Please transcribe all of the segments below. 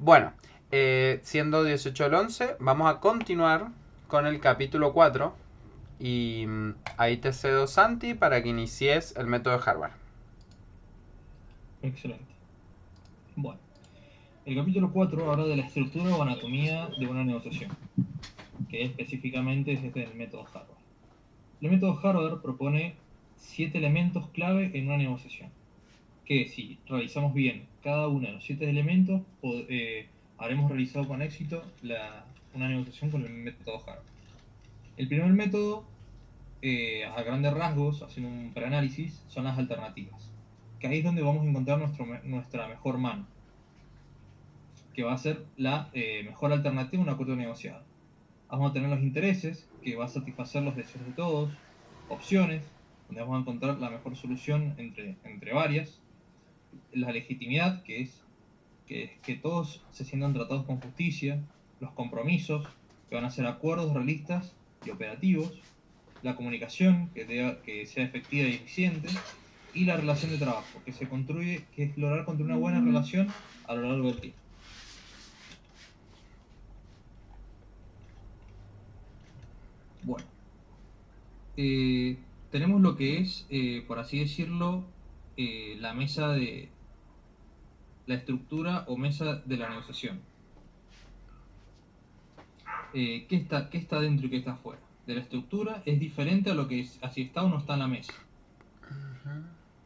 Bueno, siendo 18 el 11, vamos a continuar con el capítulo 4. Y ahí te cedo, Santi, para que inicies el método de Harvard. Excelente. Bueno, el capítulo 4 habla de la estructura o anatomía de una negociación, que específicamente es este del método Harvard. El método Harvard propone 7 elementos clave en una negociación, que si realizamos bien cada uno de los 7 elementos, habremos realizado con éxito una negociación con el método Harvard. El primer método, a grandes rasgos, haciendo un preanálisis, son las alternativas, que ahí es donde vamos a encontrar nuestra mejor mano, que va a ser la mejor alternativa a un acuerdo negociado. Vamos a tener los intereses, que va a satisfacer los deseos de todos, opciones, donde vamos a encontrar la mejor solución entre varias, la legitimidad, que todos se sientan tratados con justicia, los compromisos, que van a ser acuerdos realistas y operativos, la comunicación, que sea efectiva y eficiente, y la relación de trabajo, que se construye, que es lograr construir una buena relación a lo largo del tiempo. Bueno, tenemos lo que es, por así decirlo, la mesa de la estructura o mesa de la negociación. ¿Qué está dentro y qué está afuera? De la estructura es diferente a lo que es, así está o no está en la mesa.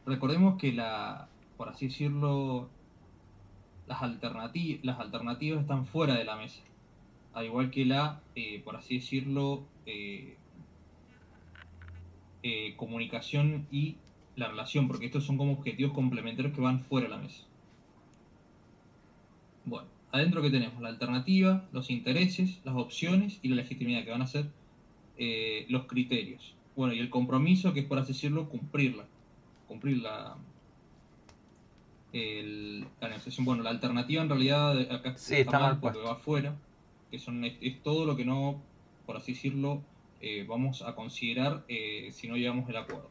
Recordemos que por así decirlo, las alternativas están fuera de la mesa. Al igual que por así decirlo, comunicación y la relación, porque estos son como objetivos complementarios que van fuera de la mesa. Bueno, adentro que tenemos la alternativa, los intereses, las opciones y la legitimidad, que van a ser los criterios. Bueno, y el compromiso, que es por así decirlo, cumplir la negociación. Bueno, la alternativa en realidad acá Sí, está está mal mal porque puesto. va afuera, es todo lo que no, por así decirlo, vamos a considerar si no llegamos al acuerdo.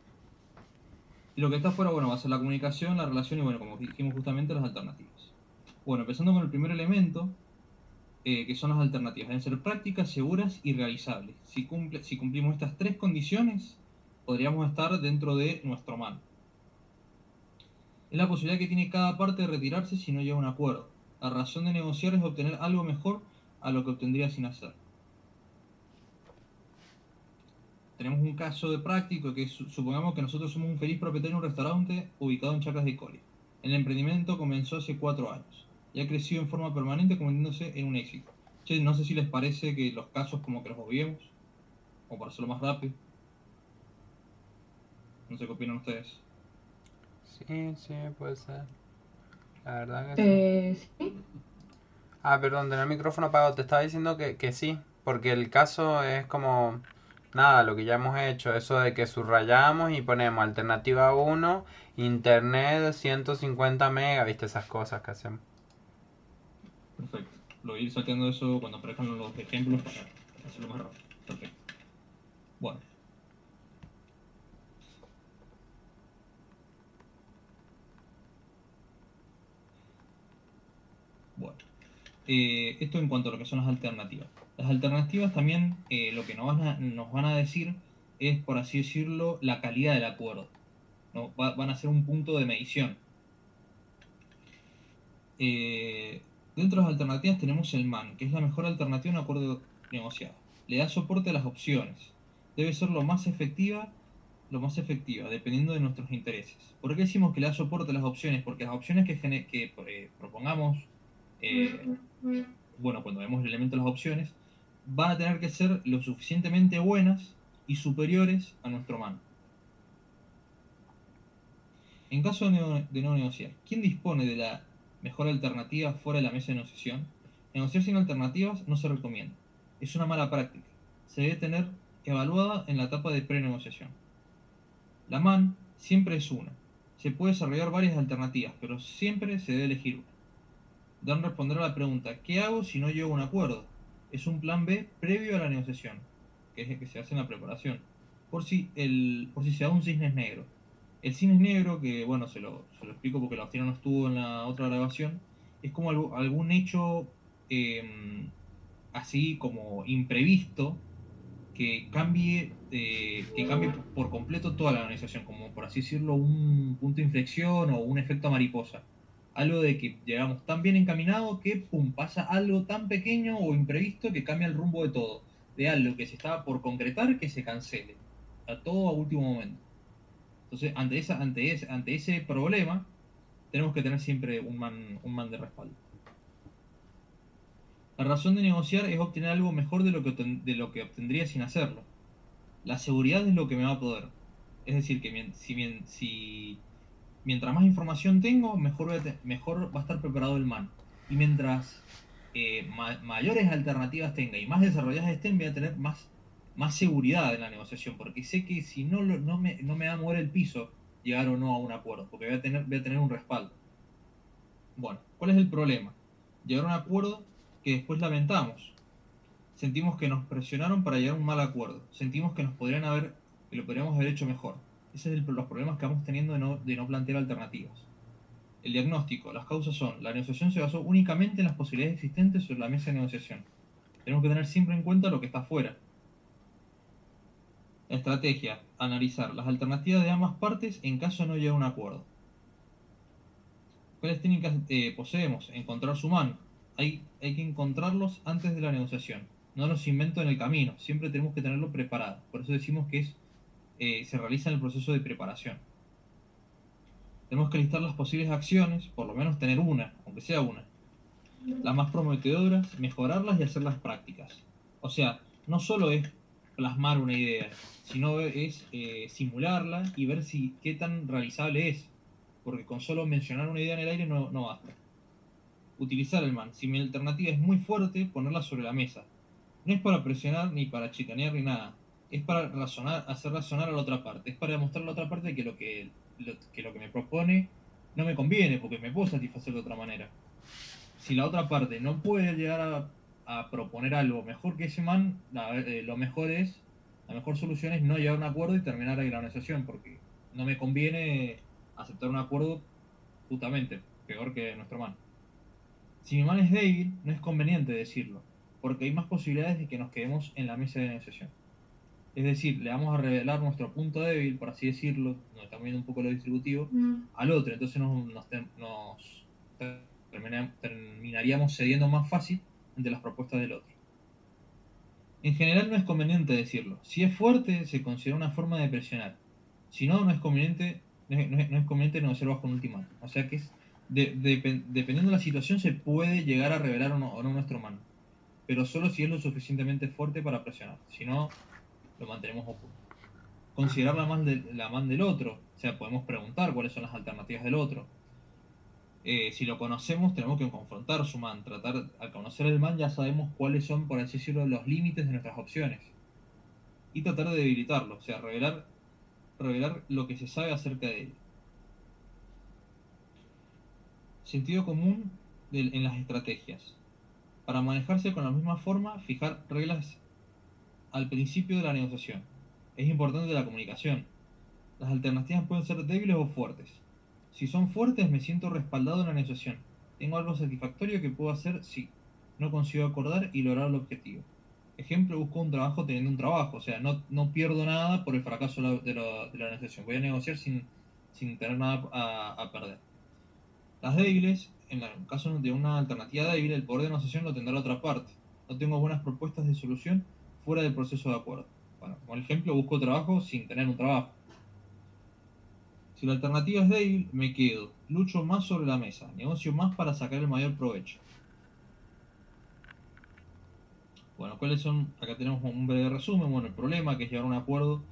Y lo que está afuera, bueno, va a ser la comunicación, la relación y, bueno, como dijimos justamente, las alternativas. Bueno, empezando con el primer elemento, que son las alternativas. Deben ser prácticas, seguras y realizables. Si cumplimos estas tres condiciones, podríamos estar dentro de nuestro man. Es la posibilidad que tiene cada parte de retirarse si no llega a un acuerdo. La razón de negociar es obtener algo mejor a lo que obtendría sin hacer. Tenemos un caso de práctico que supongamos que nosotros somos un feliz propietario de un restaurante ubicado en Chacras de Coria. El emprendimiento comenzó hace 4 años y ha crecido en forma permanente, convirtiéndose en un éxito. Che, no sé si les parece que los casos como que los obviemos, o para hacerlo más rápido. No sé qué opinan ustedes. Sí, sí, puede ser. La verdad que sí. Sí, Ah, perdón, tenía el micrófono apagado. Te estaba diciendo que sí, porque el caso es como nada, lo que ya hemos hecho, eso de que subrayamos y ponemos alternativa uno, internet 150 megas, viste esas cosas que hacemos. Perfecto. Lo voy a ir sacando eso cuando aparezcan los ejemplos para hacerlo más rápido. Perfecto. Bueno, bueno. Esto en cuanto a lo que son las alternativas. Las alternativas también lo que nos van a decir es, por así decirlo, la calidad del acuerdo. ¿No? Van a ser un punto de medición. Dentro de las alternativas tenemos el MAN, que es la mejor alternativa a un acuerdo negociado. Le da soporte a las opciones. Debe ser lo más efectiva, dependiendo de nuestros intereses. ¿Por qué decimos que le da soporte a las opciones? Porque las opciones que propongamos, eh, bueno, cuando vemos el elemento de las opciones, van a tener que ser lo suficientemente buenas y superiores a nuestro MAN. En caso de no negociar, ¿quién dispone de la mejor alternativa fuera de la mesa de negociación? Negociar sin alternativas no se recomienda. Es una mala práctica. Se debe tener evaluada en la etapa de pre-negociación. La MAN siempre es una. Se puede desarrollar varias alternativas, pero siempre se debe elegir una. Dan responder a la pregunta: ¿qué hago si no llego a un acuerdo? Es un plan B previo a la negociación, que es el que se hace en la preparación. Por si se da un cisne negro. El cisne negro, que bueno, se lo explico porque la Faustina no estuvo en la otra grabación, es como algún hecho así como imprevisto que cambie por completo toda la organización, como por así decirlo, un punto de inflexión o un efecto mariposa. Algo de que llegamos tan bien encaminados que pum, pasa algo tan pequeño o imprevisto que cambia el rumbo de todo. De algo que se estaba por concretar que se cancele. A todo a último momento. Entonces, ante ese problema, tenemos que tener siempre un man de respaldo. La razón de negociar es obtener algo mejor de lo que obtendría sin hacerlo. La seguridad es lo que me va a poder. Es decir, que mientras más información tengo, mejor va a estar preparado el man. Y mientras mayores alternativas tenga y más desarrolladas estén, voy a tener más seguridad en la negociación, porque sé que si no me va a mover el piso llegar o no a un acuerdo, porque voy a tener un respaldo. Bueno, ¿cuál es el problema? Llegar a un acuerdo que después lamentamos. Sentimos que nos presionaron para llegar a un mal acuerdo. Sentimos que lo podríamos haber hecho mejor. Ese es los problemas que vamos teniendo de no plantear alternativas. El diagnóstico, las causas son, la negociación se basó únicamente en las posibilidades existentes sobre la mesa de negociación. Tenemos que tener siempre en cuenta lo que está afuera. La estrategia, analizar las alternativas de ambas partes en caso de no llegar a un acuerdo. ¿Cuáles técnicas poseemos? Encontrar su man. Hay que encontrarlos antes de la negociación. No los invento en el camino. Siempre tenemos que tenerlo preparado. Por eso decimos que se realiza en el proceso de preparación. Tenemos que listar las posibles acciones, por lo menos tener una, aunque sea una. Las más prometedoras, mejorarlas y hacerlas prácticas. O sea, no solo es plasmar una idea, sino es simularla y ver qué tan realizable es. Porque con solo mencionar una idea en el aire no basta. Utilizar el man. Si mi alternativa es muy fuerte, ponerla sobre la mesa. No es para presionar ni para chicanear ni nada. Es para hacer razonar a la otra parte. Es para demostrar a la otra parte que lo que me propone no me conviene, porque me puedo satisfacer de otra manera. Si la otra parte no puede llegar a proponer algo mejor que ese man, la mejor solución es no llegar a un acuerdo y terminar ahí la negociación, porque no me conviene aceptar un acuerdo justamente peor que nuestro man. Si mi man es débil, no es conveniente decirlo, porque hay más posibilidades de que nos quedemos en la mesa de negociación. Es decir, le vamos a revelar nuestro punto débil, por así decirlo, nos estamos viendo un poco lo distributivo, al otro. Entonces terminaríamos cediendo más fácil ante las propuestas del otro. En general no es conveniente decirlo. Si es fuerte, se considera una forma de presionar. Si no, no es conveniente negociar bajo un ultimátum. O sea que dependiendo de la situación se puede llegar a revelar o no nuestro mano. Pero solo si es lo suficientemente fuerte para presionar. Si no, lo mantenemos oculto. Considerar la man del otro. O sea, podemos preguntar cuáles son las alternativas del otro. Si lo conocemos, tenemos que confrontar su man. Al conocer el man ya sabemos cuáles son, por así decirlo, los límites de nuestras opciones. Y tratar de debilitarlo. O sea, revelar lo que se sabe acerca de él. Sentido común en las estrategias. Para manejarse con la misma forma, fijar reglas al principio de la negociación. Es importante la comunicación. Las alternativas pueden ser débiles o fuertes. Si son fuertes, me siento respaldado en la negociación. Tengo algo satisfactorio que puedo hacer si no consigo acordar y lograr el objetivo. Ejemplo, busco un trabajo teniendo un trabajo. O sea, no pierdo nada por el fracaso de la negociación. Voy a negociar sin tener nada a perder. Las débiles, en el caso de una alternativa débil, el poder de negociación lo tendrá la otra parte. No tengo buenas propuestas de solución fuera del proceso de acuerdo. Bueno, como ejemplo, busco trabajo sin tener un trabajo. Si la alternativa es débil, me quedo. Lucho más sobre la mesa. Negocio más para sacar el mayor provecho. Bueno, ¿cuáles son? Acá tenemos un breve resumen. Bueno, el problema que es llegar a un acuerdo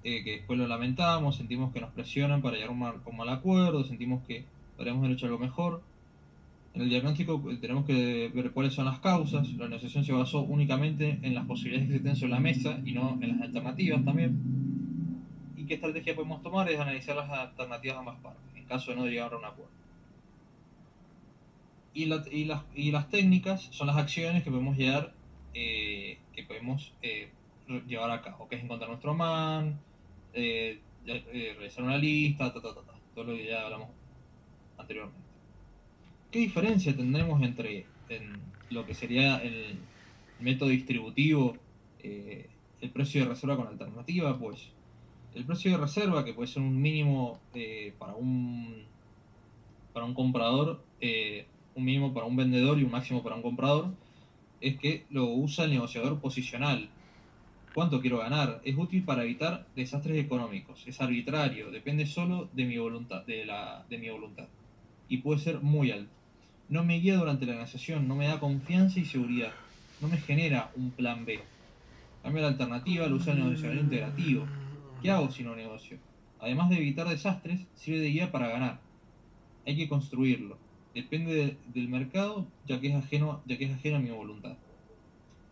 que después lo lamentamos, sentimos que nos presionan para llegar a un mal acuerdo, sentimos que podríamos haber hecho algo mejor. En el diagnóstico tenemos que ver cuáles son las causas. La negociación se basó únicamente en las posibilidades que existen sobre la mesa y no en las alternativas también. ¿Y qué estrategia podemos tomar? Es analizar las alternativas de ambas partes, en caso de no llegar a un acuerdo. Y las técnicas son las acciones que podemos llevar a cabo, que es encontrar nuestro man, realizar una lista, todo lo que ya hablamos anteriormente. ¿Qué diferencia tendremos entre lo que sería el método distributivo, el precio de reserva con alternativa? Pues el precio de reserva, que puede ser un mínimo para un comprador, un mínimo para un vendedor y un máximo para un comprador, es que lo usa el negociador posicional. ¿Cuánto quiero ganar? Es útil para evitar desastres económicos. Es arbitrario, depende solo de mi voluntad, de mi voluntad. Y puede ser muy alto. No me guía durante la negociación, no me da confianza y seguridad. No me genera un plan B. Cambio la alternativa, lo usa el negociador integrativo. ¿Qué hago si no negocio? Además de evitar desastres, sirve de guía para ganar. Hay que construirlo. Depende del mercado, ya que es ajeno a mi voluntad.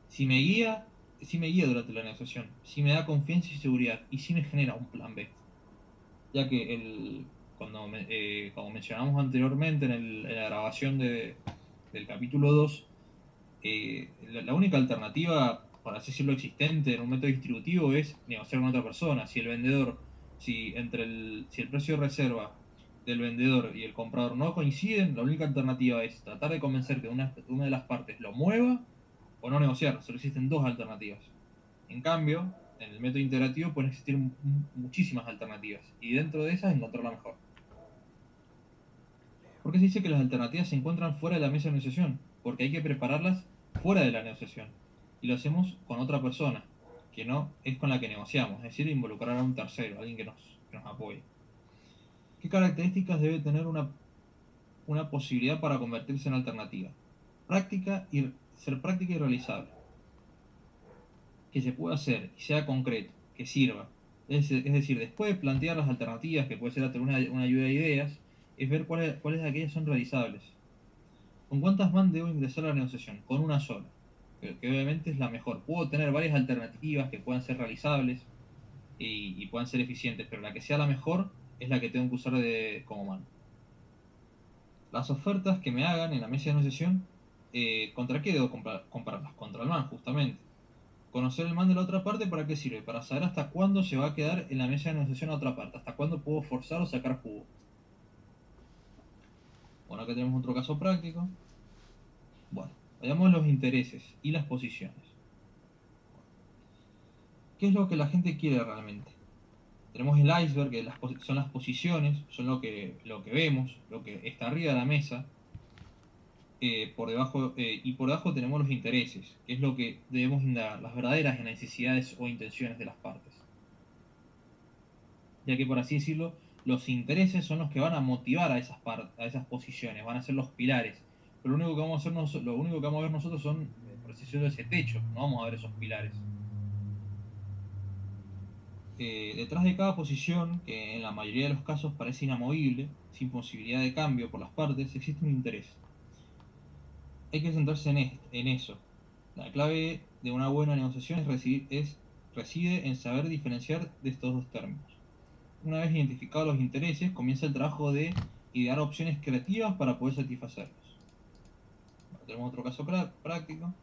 Si me guía, si me guía durante la negociación, si me da confianza y seguridad, y si me genera un plan B. Ya que como mencionamos anteriormente en la grabación del capítulo 2, la única alternativa, por así decirlo, existente en un método distributivo es negociar con otra persona. Si el precio de reserva del vendedor y el comprador no coinciden, la única alternativa es tratar de convencer que una de las partes lo mueva o no negociar. Solo existen dos alternativas. En cambio, en el método interactivo pueden existir muchísimas alternativas y dentro de esas encontrar la mejor. ¿Por qué se dice que las alternativas se encuentran fuera de la mesa de negociación? Porque hay que prepararlas fuera de la negociación. Y lo hacemos con otra persona, que no es con la que negociamos, es decir, involucrar a un tercero, alguien que nos apoye. ¿Qué características debe tener una posibilidad para convertirse en alternativa? Ser práctica y realizable. Que se pueda hacer y sea concreto, que sirva. Es decir, después de plantear las alternativas, que puede ser una lluvia de ideas, es ver cuáles de aquellas son realizables. ¿Con cuántas man debo ingresar a la negociación? Con una sola, que obviamente es la mejor. Puedo tener varias alternativas que puedan ser realizables y puedan ser eficientes, pero la que sea la mejor es la que tengo que usar como man. Las ofertas que me hagan en la mesa de negociación, ¿contra qué debo compararlas? Contra el man, justamente. Conocer el man de la otra parte, ¿para qué sirve? Para saber hasta cuándo se va a quedar en la mesa de negociación la otra parte, hasta cuándo puedo forzar o sacar jugo. Bueno, acá tenemos otro caso práctico. Bueno, veamos los intereses y las posiciones. ¿Qué es lo que la gente quiere realmente? Tenemos el iceberg, que son las posiciones, son lo que vemos, lo que está arriba de la mesa. Y por debajo tenemos los intereses, que es lo que debemos indagar, las verdaderas necesidades o intenciones de las partes. Ya que por así decirlo, los intereses son los que van a motivar a esas posiciones, van a ser los pilares. Pero lo único que vamos a ver nosotros son, por así decirlo, ese techo, no vamos a ver esos pilares. Detrás de cada posición, que en la mayoría de los casos parece inamovible, sin posibilidad de cambio por las partes, existe un interés. Hay que centrarse en eso. La clave de una buena negociación reside en saber diferenciar de estos dos términos. Una vez identificados los intereses, comienza el trabajo de idear opciones creativas para poder satisfacerlos. Bueno, tenemos otro caso práctico.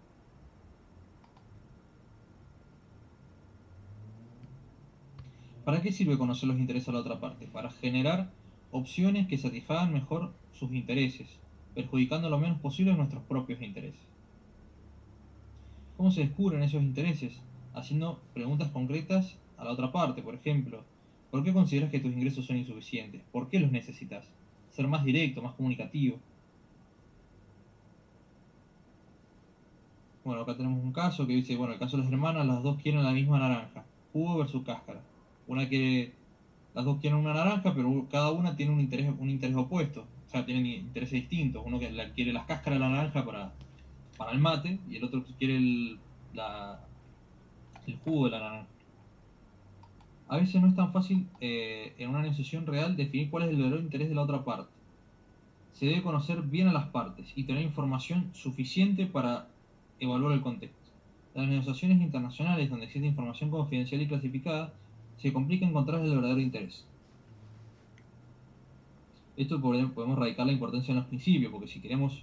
¿Para qué sirve conocer los intereses de la otra parte? Para generar opciones que satisfagan mejor sus intereses, perjudicando lo menos posible nuestros propios intereses. ¿Cómo se descubren esos intereses? Haciendo preguntas concretas a la otra parte, por ejemplo, ¿por qué consideras que tus ingresos son insuficientes? ¿Por qué los necesitas? Ser más directo, más comunicativo. Bueno, acá tenemos un caso que dice, bueno, el caso de las hermanas, las dos quieren la misma naranja, jugo versus cáscara. Una quiere, las dos quieren una naranja, pero cada una tiene un interés opuesto, o sea, tienen intereses distintos. Uno que quiere las cáscaras de la naranja para el mate y el otro quiere el jugo de la naranja. A veces no es tan fácil en una negociación real definir cuál es el verdadero interés de la otra parte. Se debe conocer bien a las partes y tener información suficiente para evaluar el contexto. En las negociaciones internacionales donde existe información confidencial y clasificada, se complica encontrar el verdadero interés. Esto podemos radicar la importancia en los principios, porque si queremos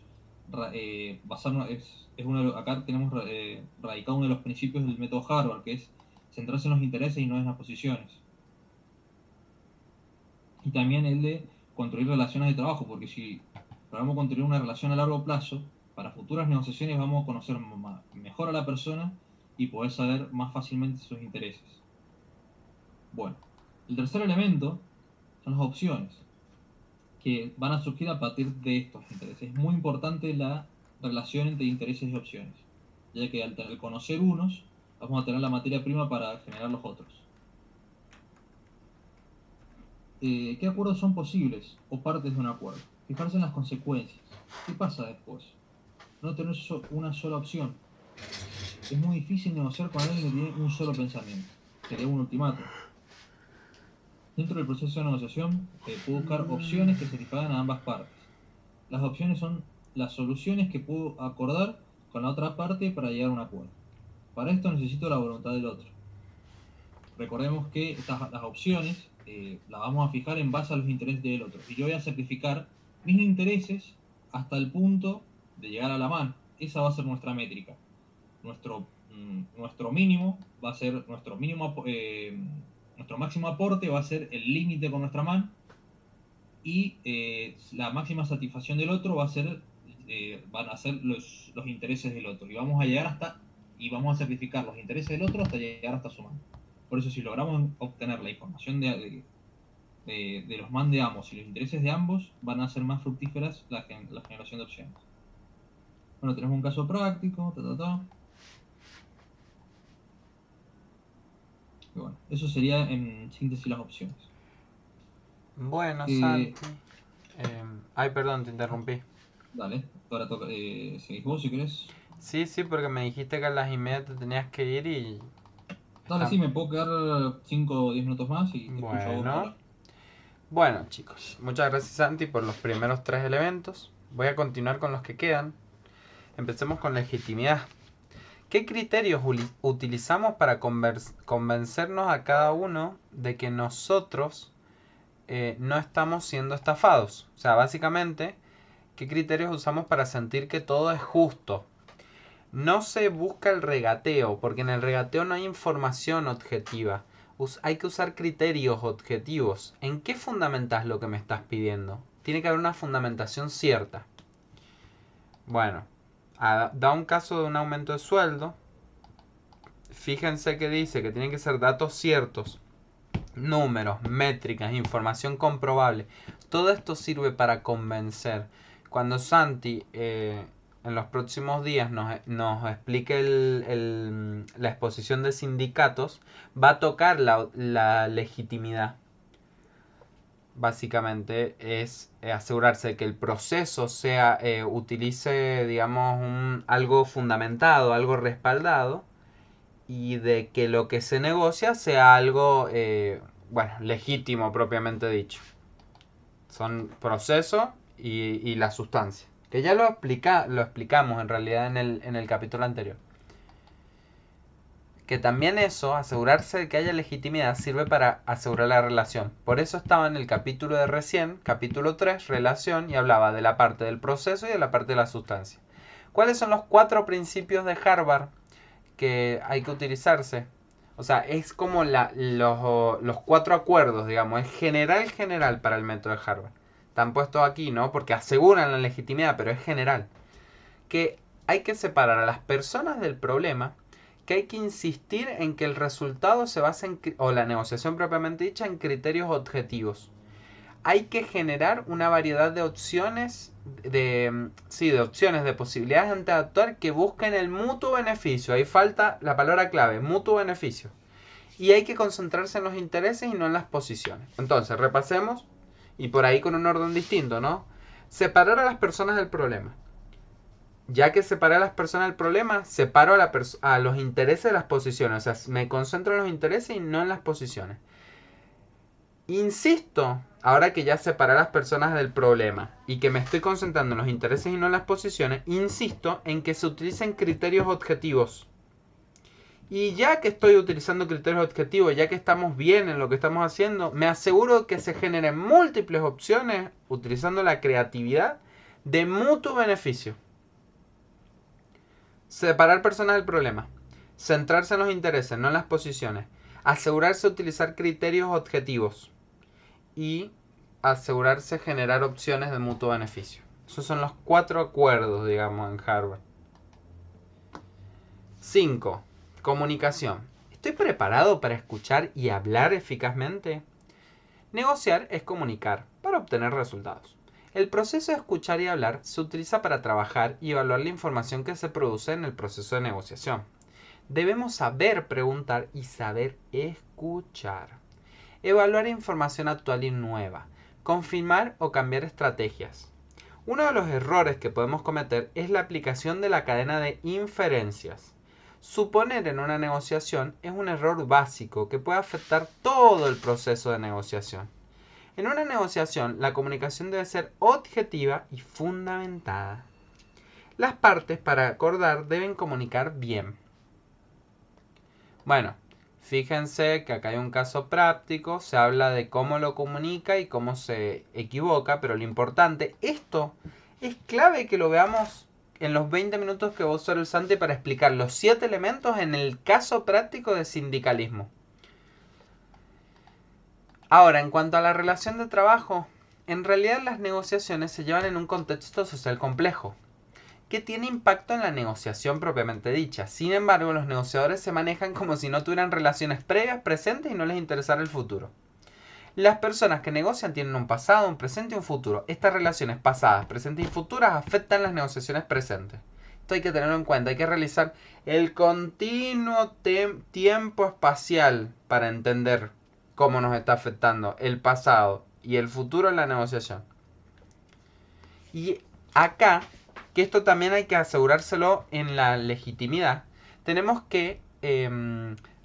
basarnos, acá tenemos radicado uno de los principios del método Harvard, que es centrarse en los intereses y no en las posiciones. Y también el de construir relaciones de trabajo, porque si logramos construir una relación a largo plazo, para futuras negociaciones vamos a conocer mejor a la persona y poder saber más fácilmente sus intereses. Bueno, el tercer elemento son las opciones, que van a surgir a partir de estos intereses. Es muy importante la relación entre intereses y opciones, ya que al conocer unos, vamos a tener la materia prima para generar los otros. ¿Qué acuerdos son posibles o partes de un acuerdo? Fijarse en las consecuencias. ¿Qué pasa después? No tener una sola opción. Es muy difícil negociar con alguien que tiene un solo pensamiento. Sería un ultimátum. Dentro del proceso de negociación, puedo buscar opciones que satisfagan a ambas partes. Las opciones son las soluciones que puedo acordar con la otra parte para llegar a un acuerdo. Para esto necesito la voluntad del otro. Recordemos que las opciones las vamos a fijar en base a los intereses del otro. Y yo voy a sacrificar mis intereses hasta el punto de llegar a la mano. Esa va a ser nuestra métrica. Nuestro mínimo va a ser nuestro máximo aporte va a ser el límite con nuestra mano, y la máxima satisfacción del otro van a ser los intereses del otro, y vamos a llegar y vamos a sacrificar los intereses del otro hasta llegar hasta su mano. Por eso, si logramos obtener la información de los man de ambos y los intereses de ambos, van a ser más fructíferas la generación de opciones. Bueno, tenemos un caso práctico, y bueno, eso sería en síntesis las opciones. Bueno, Santi. Ay, perdón, te interrumpí. Dale, ahora toca. ¿Seguís vos si querés? Sí, porque me dijiste que a las 1:30 te tenías que ir y... Dale, sí, me puedo quedar 5 o 10 minutos más y te escucho a vos hablar. Bueno, chicos, muchas gracias, Santi, por los primeros 3 elementos. Voy a continuar con los que quedan. Empecemos con legitimidad. ¿Qué criterios utilizamos para convencernos a cada uno de que nosotros no estamos siendo estafados? O sea, básicamente, ¿qué criterios usamos para sentir que todo es justo? No se busca el regateo, porque en el regateo no hay información objetiva. Hay que usar criterios objetivos. ¿En qué fundamentas lo que me estás pidiendo? Tiene que haber una fundamentación cierta. Bueno, da un caso de un aumento de sueldo. Fíjense que dice que tienen que ser datos ciertos, números, métricas, información comprobable. Todo esto sirve para convencer. Cuando Santi en los próximos días nos explique la exposición de sindicatos, va a tocar la legitimidad. Básicamente es asegurarse de que el proceso utilice, digamos, algo fundamentado, algo respaldado, y de que lo que se negocia sea algo, legítimo propiamente dicho. Son proceso y la sustancia. Que ya lo explicamos en realidad en el capítulo anterior. Que también eso, asegurarse de que haya legitimidad, sirve para asegurar la relación. Por eso estaba en el capítulo de recién, capítulo 3, relación, y hablaba de la parte del proceso y de la parte de la sustancia. ¿Cuáles son los 4 principios de Harvard que hay que utilizarse? O sea, es como los 4 acuerdos, digamos, es general para el método de Harvard. Están puestos aquí, ¿no? Porque aseguran la legitimidad, pero es general. Que hay que separar a las personas del problema, que hay que insistir en que el resultado se base o la negociación propiamente dicha, en criterios objetivos. Hay que generar una variedad de opciones, de posibilidades ante actuar que busquen el mutuo beneficio. Ahí falta la palabra clave, mutuo beneficio. Y hay que concentrarse en los intereses y no en las posiciones. Entonces, repasemos, y por ahí con un orden distinto, ¿no? Separar a las personas del problema. Ya que separé a las personas del problema, separo a los intereses de las posiciones. O sea, me concentro en los intereses y no en las posiciones. Insisto, ahora que ya separé a las personas del problema y que me estoy concentrando en los intereses y no en las posiciones, insisto en que se utilicen criterios objetivos. Y ya que estoy utilizando criterios objetivos, ya que estamos bien en lo que estamos haciendo, me aseguro que se generen múltiples opciones utilizando la creatividad de mutuo beneficio. Separar personas del problema. Centrarse en los intereses, no en las posiciones. Asegurarse de utilizar criterios objetivos. Y asegurarse de generar opciones de mutuo beneficio. Esos son los 4 acuerdos, digamos, en Harvard. 5. Comunicación. ¿Estoy preparado para escuchar y hablar eficazmente? Negociar es comunicar para obtener resultados. El proceso de escuchar y hablar se utiliza para trabajar y evaluar la información que se produce en el proceso de negociación. Debemos saber preguntar y saber escuchar. Evaluar información actual y nueva. Confirmar o cambiar estrategias. Uno de los errores que podemos cometer es la aplicación de la cadena de inferencias. Suponer en una negociación es un error básico que puede afectar todo el proceso de negociación. En una negociación, la comunicación debe ser objetiva y fundamentada. Las partes, para acordar, deben comunicar bien. Bueno, fíjense que acá hay un caso práctico, se habla de cómo lo comunica y cómo se equivoca, pero lo importante, esto es clave que lo veamos en los 20 minutos que va a usar el Santi para explicar los 7 elementos en el caso práctico de sindicalismo. Ahora, en cuanto a la relación de trabajo, en realidad las negociaciones se llevan en un contexto social complejo, que tiene impacto en la negociación propiamente dicha. Sin embargo, los negociadores se manejan como si no tuvieran relaciones previas, presentes y no les interesara el futuro. Las personas que negocian tienen un pasado, un presente y un futuro. Estas relaciones pasadas, presentes y futuras afectan las negociaciones presentes. Esto hay que tenerlo en cuenta. Hay que realizar el continuo tiempo espacial para entender cómo nos está afectando el pasado y el futuro en la negociación. Y acá, que esto también hay que asegurárselo en la legitimidad, tenemos que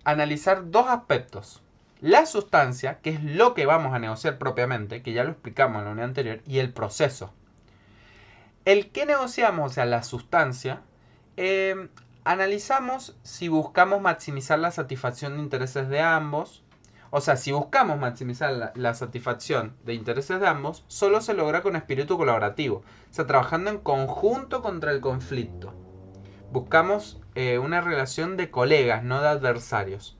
analizar 2 aspectos. La sustancia, que es lo que vamos a negociar propiamente, que ya lo explicamos en la unidad anterior, y el proceso. El que negociamos, o sea, la sustancia, analizamos si buscamos maximizar la satisfacción de intereses de ambos. O sea, si buscamos maximizar la satisfacción de intereses de ambos, solo se logra con espíritu colaborativo. O sea, trabajando en conjunto contra el conflicto. Buscamos una relación de colegas, no de adversarios.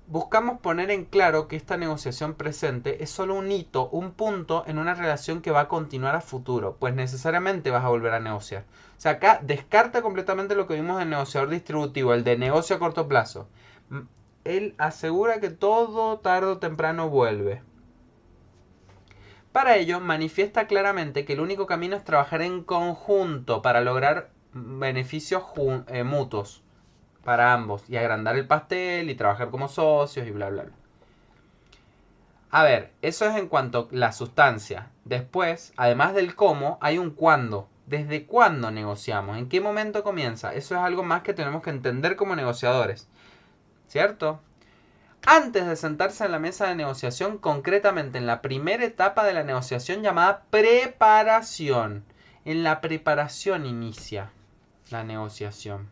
Buscamos poner en claro que esta negociación presente es solo un hito, un punto en una relación que va a continuar a futuro, pues necesariamente vas a volver a negociar. O sea, acá descarta completamente lo que vimos en el negociador distributivo, el de negocio a corto plazo. Él asegura que todo tarde o temprano vuelve. Para ello, manifiesta claramente que el único camino es trabajar en conjunto para lograr beneficios mutuos para ambos y agrandar el pastel y trabajar como socios y bla bla bla. A ver, eso es en cuanto a la sustancia. Después, además del cómo, hay un cuándo. ¿Desde cuándo negociamos? ¿En qué momento comienza? Eso es algo más que tenemos que entender como negociadores. ¿Cierto? Antes de sentarse en la mesa de negociación, concretamente en la primera etapa de la negociación llamada preparación. En la preparación inicia la negociación.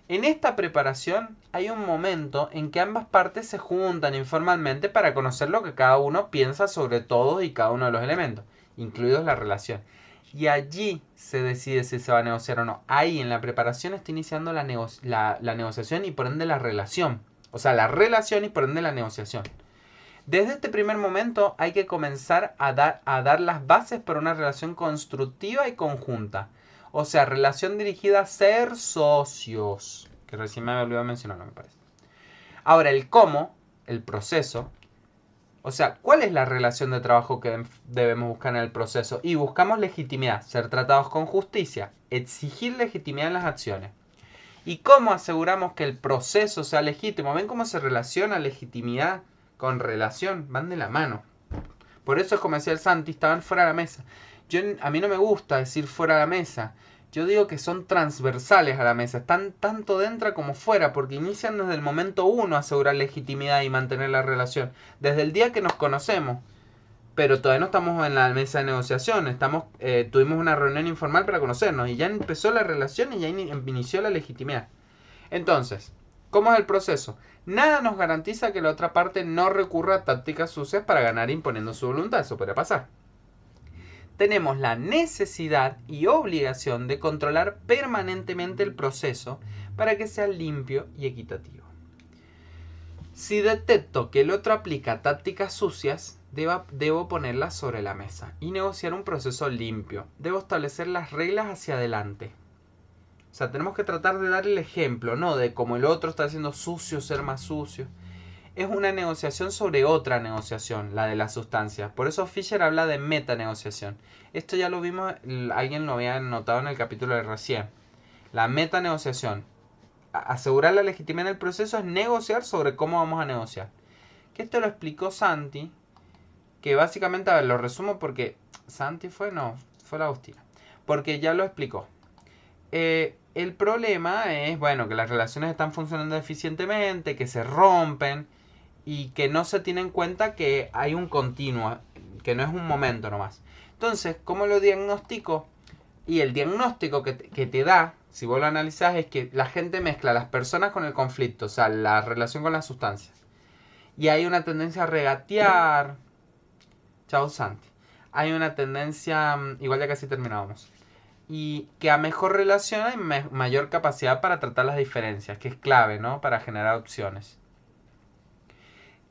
En esta preparación hay un momento en que ambas partes se juntan informalmente para conocer lo que cada uno piensa sobre todos y cada uno de los elementos, incluidos la relación. Y allí se decide si se va a negociar o no. Ahí en la preparación está iniciando la negociación y por ende la relación. O sea, la relación y por ende la negociación. Desde este primer momento hay que comenzar a dar las bases para una relación constructiva y conjunta. O sea, relación dirigida a ser socios. Que recién me había olvidado mencionarlo, me parece. Ahora, el cómo, el proceso. O sea, ¿cuál es la relación de trabajo que debemos buscar en el proceso? Y buscamos legitimidad, ser tratados con justicia, exigir legitimidad en las acciones. ¿Y cómo aseguramos que el proceso sea legítimo? ¿Ven cómo se relaciona legitimidad con relación? Van de la mano. Por eso es como decía el Santi, estaban fuera de la mesa. A mí no me gusta decir fuera de la mesa. Yo digo que son transversales a la mesa. Están tanto dentro como fuera, porque inician desde el momento 1 a asegurar legitimidad y mantener la relación. Desde el día que nos conocemos. Pero todavía no estamos en la mesa de negociación. Tuvimos una reunión informal para conocernos. Y ya empezó la relación y ya inició la legitimidad. Entonces, ¿cómo es el proceso? Nada nos garantiza que la otra parte no recurra a tácticas sucias para ganar imponiendo su voluntad. Eso podría pasar. Tenemos la necesidad y obligación de controlar permanentemente el proceso para que sea limpio y equitativo. Si detecto que el otro aplica tácticas sucias, debo ponerlas sobre la mesa y negociar un proceso limpio. Debo establecer las reglas hacia adelante. O sea, tenemos que tratar de dar el ejemplo, ¿no? De cómo el otro está haciendo sucio, ser más sucio. Es una negociación sobre otra negociación, la de la sustancia. Por eso Fisher habla de metanegociación. Esto ya lo vimos, alguien lo había notado en el capítulo de recién. La metanegociación. Asegurar la legitimidad del proceso es negociar sobre cómo vamos a negociar. Que esto lo explicó Santi, que básicamente, a ver, lo resumo porque Santi fue la Agustina, porque ya lo explicó. El problema es, bueno, que las relaciones están funcionando eficientemente, que se rompen y que no se tiene en cuenta que hay un continuo, que no es un momento nomás. Entonces, ¿cómo lo diagnostico? Y el diagnóstico que te da, si vos lo analizás, es que la gente mezcla las personas con el conflicto, o sea, la relación con las sustancias. Y hay una tendencia a regatear. Chao, Santi. Hay una tendencia, igual ya casi terminábamos. Y que a mejor relación hay mayor capacidad para tratar las diferencias, que es clave, ¿no? Para generar opciones.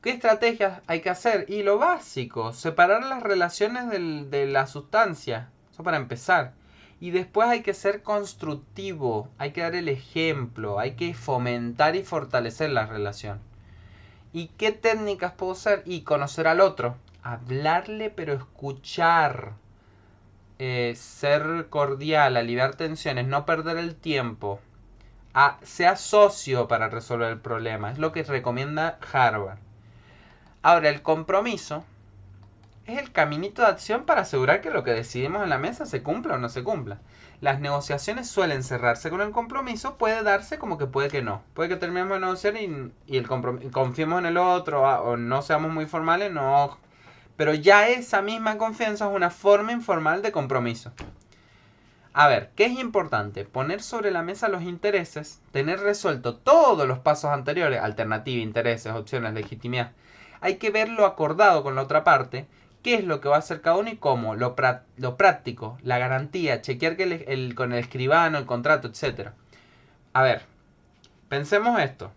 ¿Qué estrategias hay que hacer? Y lo básico, separar las relaciones de la sustancia. Eso para empezar. Y después hay que ser constructivo, hay que dar el ejemplo, hay que fomentar y fortalecer la relación. ¿Y qué técnicas puedo usar? Y conocer al otro. Hablarle pero escuchar. Ser cordial, aliviar tensiones, no perder el tiempo. Sea socio para resolver el problema. Es lo que recomienda Harvard. Ahora, el compromiso es el caminito de acción para asegurar que lo que decidimos en la mesa se cumpla o no se cumpla. Las negociaciones suelen cerrarse con el compromiso, puede darse como que puede que no. Puede que terminemos de negociar y confiemos en el otro o no seamos muy formales, no. Pero ya esa misma confianza es una forma informal de compromiso. A ver, ¿qué es importante? Poner sobre la mesa los intereses, tener resuelto todos los pasos anteriores, alternativa, intereses, opciones, legitimidad. Hay que ver lo acordado con la otra parte, qué es lo que va a hacer cada uno y cómo, lo práctico, la garantía, chequear que con el escribano, el contrato, etc. A ver, pensemos esto.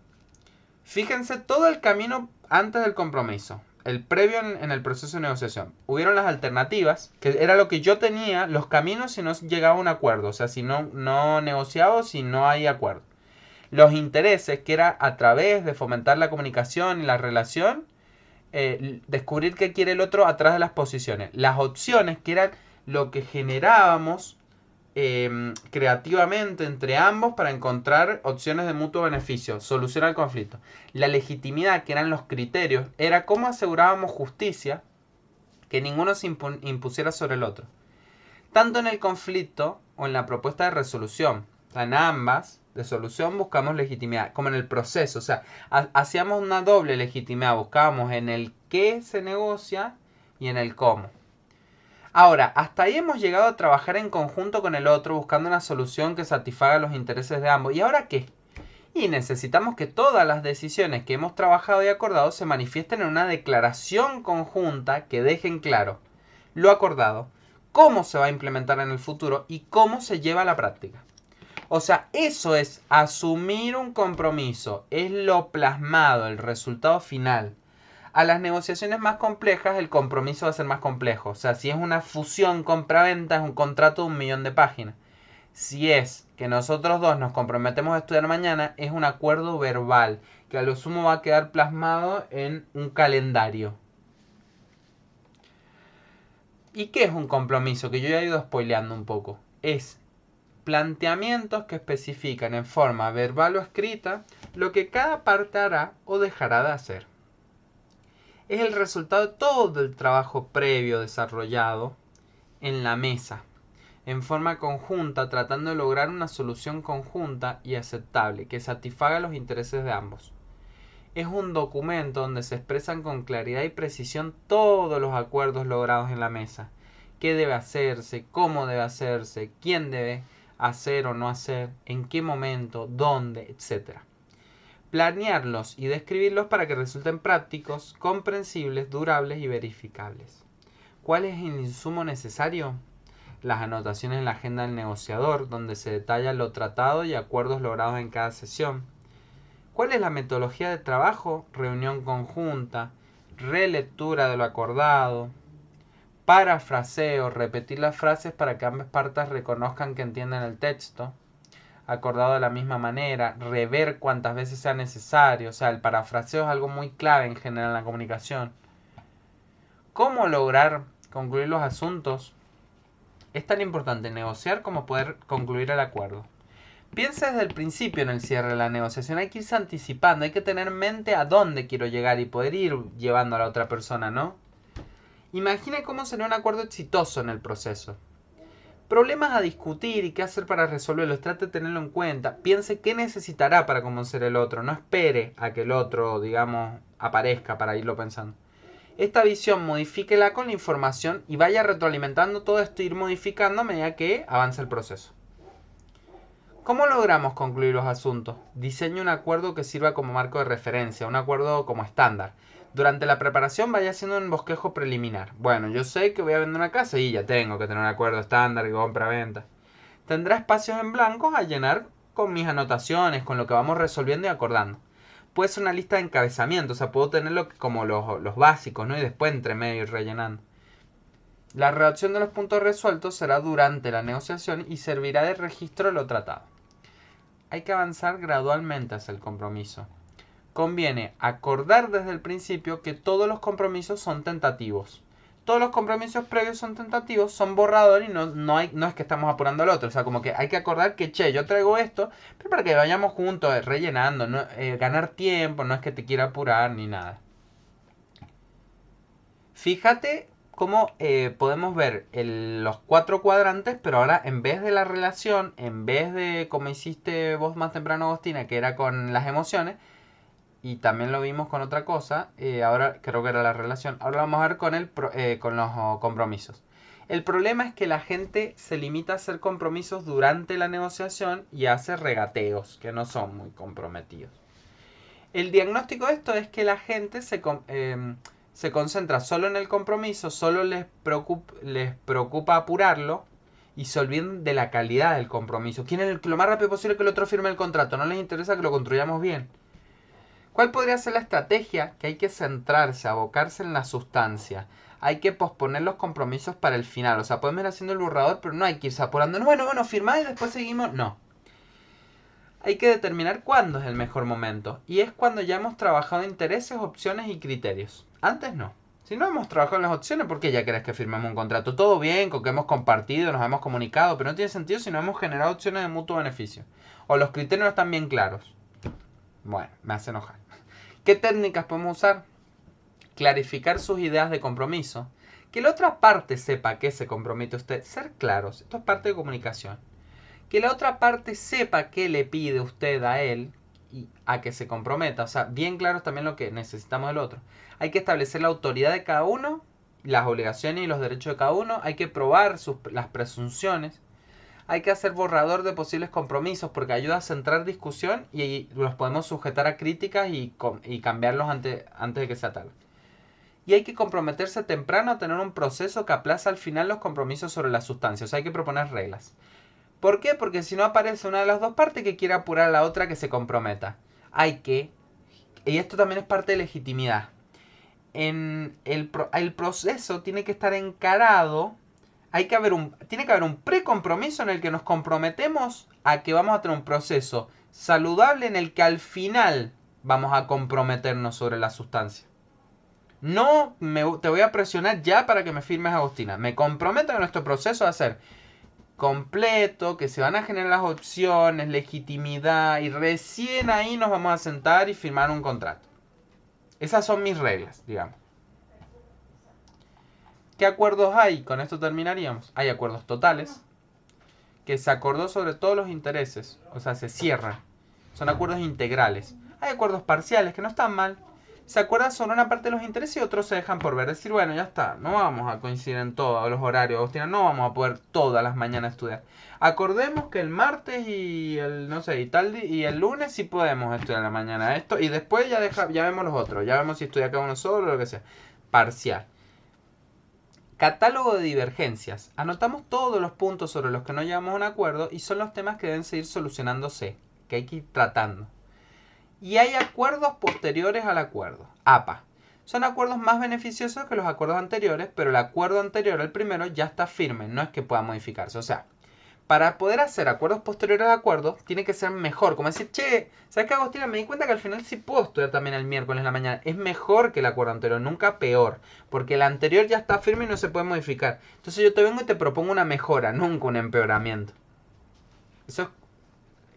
Fíjense todo el camino antes del compromiso, el previo en el proceso de negociación. Hubieron las alternativas, que era lo que yo tenía, los caminos si no llegaba a un acuerdo, o sea, si no negociaba, si no hay acuerdo. Los intereses, que era a través de fomentar la comunicación y la relación, descubrir qué quiere el otro a través de las posiciones. Las opciones, que eran lo que generábamos creativamente entre ambos para encontrar opciones de mutuo beneficio, solucionar el conflicto. La legitimidad, que eran los criterios, era cómo asegurábamos justicia, que ninguno se impusiera sobre el otro. Tanto en el conflicto o en la propuesta de resolución. O sea, en ambas de solución buscamos legitimidad, como en el proceso. O sea, hacíamos una doble legitimidad, buscábamos en el qué se negocia y en el cómo. Ahora, hasta ahí hemos llegado a trabajar en conjunto con el otro buscando una solución que satisfaga los intereses de ambos. ¿Y ahora qué? Y necesitamos que todas las decisiones que hemos trabajado y acordado se manifiesten en una declaración conjunta que dejen claro lo acordado, cómo se va a implementar en el futuro y cómo se lleva a la práctica. O sea, eso es asumir un compromiso, es lo plasmado, el resultado final. A las negociaciones más complejas el compromiso va a ser más complejo. O sea, si es una fusión compra-venta es un contrato de 1.000.000 de páginas. Si es que nosotros dos nos comprometemos a estudiar mañana, es un acuerdo verbal que a lo sumo va a quedar plasmado en un calendario. ¿Y qué es un compromiso? Que yo ya he ido spoileando un poco. Es planteamientos que especifican en forma verbal o escrita lo que cada parte hará o dejará de hacer. Es el resultado de todo el trabajo previo desarrollado en la mesa, en forma conjunta, tratando de lograr una solución conjunta y aceptable que satisfaga los intereses de ambos. Es un documento donde se expresan con claridad y precisión todos los acuerdos logrados en la mesa. Qué debe hacerse, cómo debe hacerse, quién debe hacer o no hacer, en qué momento, dónde, etc. Planearlos y describirlos para que resulten prácticos, comprensibles, durables y verificables. ¿Cuál es el insumo necesario? Las anotaciones en la agenda del negociador, donde se detalla lo tratado y acuerdos logrados en cada sesión. ¿Cuál es la metodología de trabajo? Reunión conjunta, relectura de lo acordado, parafraseo, repetir las frases para que ambas partes reconozcan que entienden el texto, acordado de la misma manera, rever cuantas veces sea necesario, o sea, el parafraseo es algo muy clave en general en la comunicación. ¿Cómo lograr concluir los asuntos? Es tan importante negociar como poder concluir el acuerdo. Piensa desde el principio en el cierre de la negociación, hay que irse anticipando, hay que tener en mente a dónde quiero llegar y poder ir llevando a la otra persona, ¿no? Imagine cómo sería un acuerdo exitoso en el proceso. Problemas a discutir y qué hacer para resolverlos, trate de tenerlo en cuenta, piense qué necesitará para convencer al otro, no espere a que el otro, digamos, aparezca para irlo pensando. Esta visión modifíquela con la información y vaya retroalimentando todo esto, ir modificando a medida que avanza el proceso. ¿Cómo logramos concluir los asuntos? Diseñe un acuerdo que sirva como marco de referencia, un acuerdo como estándar. Durante la preparación vaya haciendo un bosquejo preliminar. Bueno, yo sé que voy a vender una casa y ya tengo que tener un acuerdo estándar de compra-venta. Tendrá espacios en blanco a llenar con mis anotaciones, con lo que vamos resolviendo y acordando. Puede ser una lista de encabezamientos, o sea, puedo tenerlo como los básicos, ¿no? Y después entre medio ir rellenando. La redacción de los puntos resueltos será durante la negociación y servirá de registro de lo tratado. Hay que avanzar gradualmente hacia el compromiso. Conviene acordar desde el principio que todos los compromisos son tentativos. Todos los compromisos previos son tentativos, son borradores y no es que estamos apurando al otro. O sea, como que hay que acordar que, che, yo traigo esto, pero para que vayamos juntos rellenando, no, ganar tiempo, no es que te quiera apurar ni nada. Fíjate cómo podemos ver los 4 cuadrantes, pero ahora en vez de la relación, en vez de como hiciste vos más temprano, Agostina, que era con las emociones, y también lo vimos con otra cosa, ahora creo que era la relación, ahora lo vamos a ver con los compromisos. El problema es que la gente se limita a hacer compromisos durante la negociación y hace regateos que no son muy comprometidos. El diagnóstico de esto es que la gente se concentra solo en el compromiso, solo les preocupa apurarlo y se olvidan de la calidad del compromiso. Quieren lo más rápido posible que el otro firme el contrato, no les interesa que lo construyamos bien. ¿Cuál podría ser la estrategia? Que hay que centrarse, abocarse en la sustancia. Hay que posponer los compromisos para el final. O sea, podemos ir haciendo el borrador, pero no hay que irse apurando. No, bueno, firmar y después seguimos. No. Hay que determinar cuándo es el mejor momento. Y es cuando ya hemos trabajado intereses, opciones y criterios. Antes no. Si no hemos trabajado en las opciones, ¿por qué ya querés que firmemos un contrato? Todo bien, con que hemos compartido, nos hemos comunicado, pero no tiene sentido si no hemos generado opciones de mutuo beneficio. O los criterios no están bien claros. Bueno, me hace enojar. ¿Qué técnicas podemos usar? Clarificar sus ideas de compromiso. Que la otra parte sepa que se compromete usted. Ser claros. Esto es parte de comunicación. Que la otra parte sepa qué le pide usted a él y a que se comprometa. O sea, bien claro es también lo que necesitamos del otro. Hay que establecer la autoridad de cada uno, las obligaciones y los derechos de cada uno. Hay que probar las presunciones. Hay que hacer borrador de posibles compromisos porque ayuda a centrar discusión y los podemos sujetar a críticas y cambiarlos antes de que sea tarde. Y hay que comprometerse temprano a tener un proceso que aplaza al final los compromisos sobre la sustancia. O sea, hay que proponer reglas. ¿Por qué? Porque si no aparece una de las dos partes que quiera apurar a la otra que se comprometa. Y esto también es parte de legitimidad. El proceso tiene que estar encarado. Tiene que haber un precompromiso en el que nos comprometemos a que vamos a tener un proceso saludable en el que al final vamos a comprometernos sobre la sustancia. No te voy a presionar ya para que me firmes, Agostina. Me comprometo en nuestro proceso a ser completo, que se van a generar las opciones, legitimidad, y recién ahí nos vamos a sentar y firmar un contrato. Esas son mis reglas, digamos. ¿Qué acuerdos hay? Con esto terminaríamos. Hay acuerdos totales, que se acordó sobre todos los intereses, o sea, se cierran. Son acuerdos integrales. Hay acuerdos parciales, que no están mal. Se acuerda sobre una parte de los intereses y otros se dejan por ver. Decir, bueno, ya está, no vamos a coincidir en todos los horarios, Agostina, no vamos a poder todas las mañanas estudiar. Acordemos que el martes y el, no sé, y el lunes sí podemos estudiar en la mañana esto, y después ya vemos los otros, ya vemos si estudia cada uno solo o lo que sea. Parcial. Catálogo de divergencias. Anotamos todos los puntos sobre los que no llegamos a un acuerdo y son los temas que deben seguir solucionándose, que hay que ir tratando. Y hay acuerdos posteriores al acuerdo, APA. Son acuerdos más beneficiosos que los acuerdos anteriores, pero el acuerdo anterior al primero ya está firme, no es que pueda modificarse. O sea, para poder hacer acuerdos posteriores al acuerdo, tiene que ser mejor. Como decir, che, ¿sabes qué, Agostina? Me di cuenta que al final sí puedo estudiar también el miércoles en la mañana. Es mejor que el acuerdo anterior, nunca peor. Porque el anterior ya está firme y no se puede modificar. Entonces yo te vengo y te propongo una mejora, nunca un empeoramiento. Eso es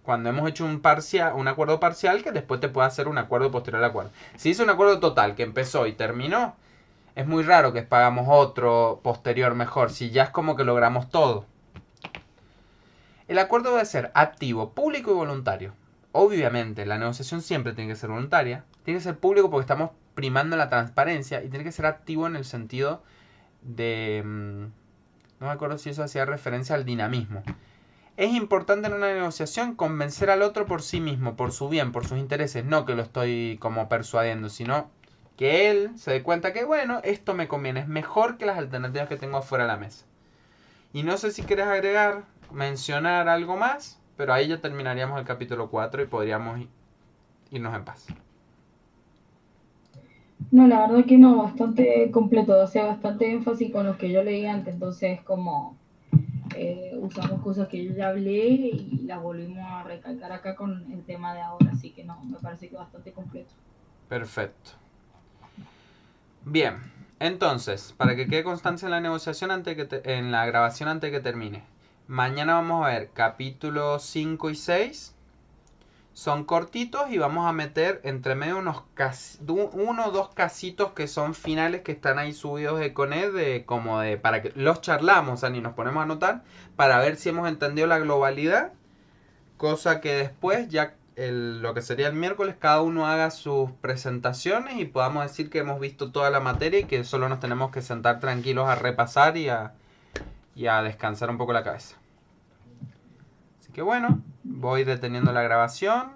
cuando hemos hecho un acuerdo parcial que después te puede hacer un acuerdo posterior al acuerdo. Si hice un acuerdo total que empezó y terminó, es muy raro que pagamos otro posterior mejor, si ya es como que logramos todo. El acuerdo debe ser activo, público y voluntario. Obviamente, la negociación siempre tiene que ser voluntaria. Tiene que ser público porque estamos primando la transparencia y tiene que ser activo en el sentido de... no me acuerdo si eso hacía referencia al dinamismo. Es importante en una negociación convencer al otro por sí mismo, por su bien, por sus intereses. No que lo estoy como persuadiendo, sino que él se dé cuenta que, bueno, esto me conviene. Es mejor que las alternativas que tengo afuera de la mesa. Y no sé si quieres agregar, mencionar algo más, pero ahí ya terminaríamos el capítulo 4 y podríamos irnos en paz. No, la verdad que no, bastante completo, o sea, bastante énfasis con los que yo leí antes, entonces como usamos cosas que yo ya hablé y las volvimos a recalcar acá con el tema de ahora, así que no, me parece que bastante completo. Perfecto. Bien, entonces, para que quede constancia en la negociación en la grabación antes de que termine. Mañana vamos a ver capítulos 5 y 6. Son cortitos y vamos a meter entre medio uno o dos casitos que son finales que están ahí subidos de Coned para que los charlamos, o sea, ni nos ponemos a anotar para ver si hemos entendido la globalidad, cosa que después ya lo que sería el miércoles cada uno haga sus presentaciones y podamos decir que hemos visto toda la materia y que solo nos tenemos que sentar tranquilos a repasar y a descansar un poco la cabeza. Así que bueno, voy deteniendo la grabación.